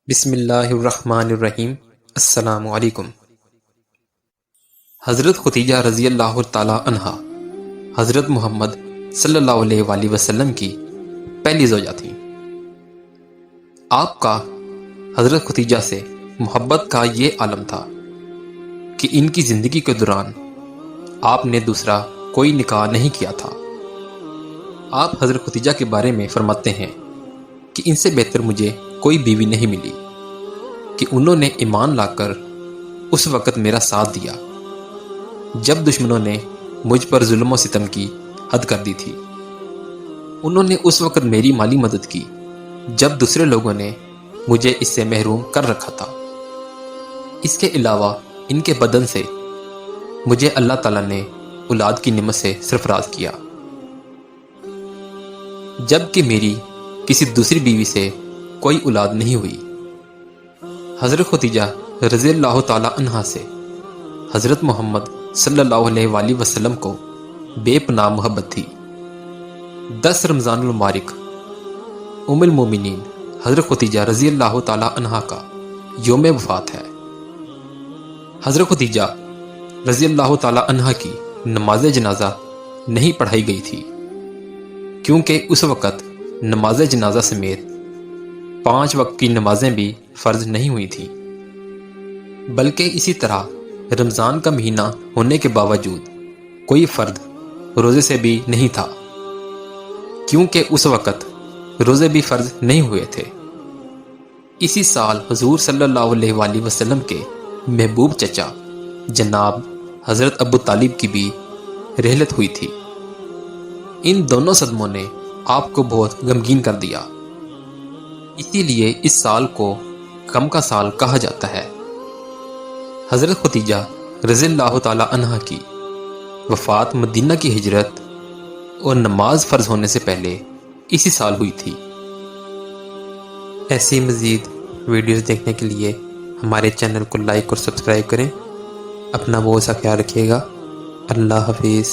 بسم اللہ الرحمن الرحیم۔ السلام علیکم۔ حضرت ختیجہ رضی اللہ تعالی عنہا حضرت محمد صلی اللہ علیہ وآلہ وسلم کی پہلی زوجہ تھیں۔ آپ کا حضرت ختیجہ سے محبت کا یہ عالم تھا کہ ان کی زندگی کے دوران آپ نے دوسرا کوئی نکاح نہیں کیا تھا۔ آپ حضرت ختیجہ کے بارے میں فرماتے ہیں کہ ان سے بہتر مجھے کوئی بیوی نہیں ملی کہ انہوں نے ایمان لا کر اس وقت میرا ساتھ دیا جب دشمنوں نے مجھ پر ظلم و ستم کی حد کر دی تھی۔ انہوں نے اس وقت میری مالی مدد کی جب دوسرے لوگوں نے مجھے اس سے محروم کر رکھا تھا۔ اس کے علاوہ ان کے بدن سے مجھے اللہ تعالیٰ نے اولاد کی نعمت سے سرفراز کیا، جب کہ میری کسی دوسری بیوی سے کوئی اولاد نہیں ہوئی۔ حضرت ختیجہ رضی اللہ تعالی عنہا سے حضرت محمد صلی اللہ علیہ وآلہ وسلم کو بے پناہ محبت تھی۔ 10 رمضان المبارک ام المومنین حضرت ختیجہ رضی اللہ تعالی عنہا کا یوم وفات ہے۔ حضرت ختیجہ رضی اللہ تعالی عنہا کی نماز جنازہ نہیں پڑھائی گئی تھی کیونکہ اس وقت نماز جنازہ سمیت 5 وقت کی نمازیں بھی فرض نہیں ہوئی تھیں، بلکہ اسی طرح رمضان کا مہینہ ہونے کے باوجود کوئی فرد روزے سے بھی نہیں تھا کیونکہ اس وقت روزے بھی فرض نہیں ہوئے تھے۔ اسی سال حضور صلی اللہ علیہ وآلہ وسلم کے محبوب چچا جناب حضرت ابو طالب کی بھی رحلت ہوئی تھی۔ ان دونوں صدموں نے آپ کو بہت غمگین کر دیا، اسی لیے اس سال کو غم کا سال کہا جاتا ہے۔ حضرت ختیجہ رضی اللہ تعالی عنہا کی وفات مدینہ کی ہجرت اور نماز فرض ہونے سے پہلے اسی سال ہوئی تھی۔ ایسی مزید ویڈیوز دیکھنے کے لیے ہمارے چینل کو لائک اور سبسکرائب کریں۔ اپنا بہت سا خیال رکھیے گا۔ اللہ حافظ۔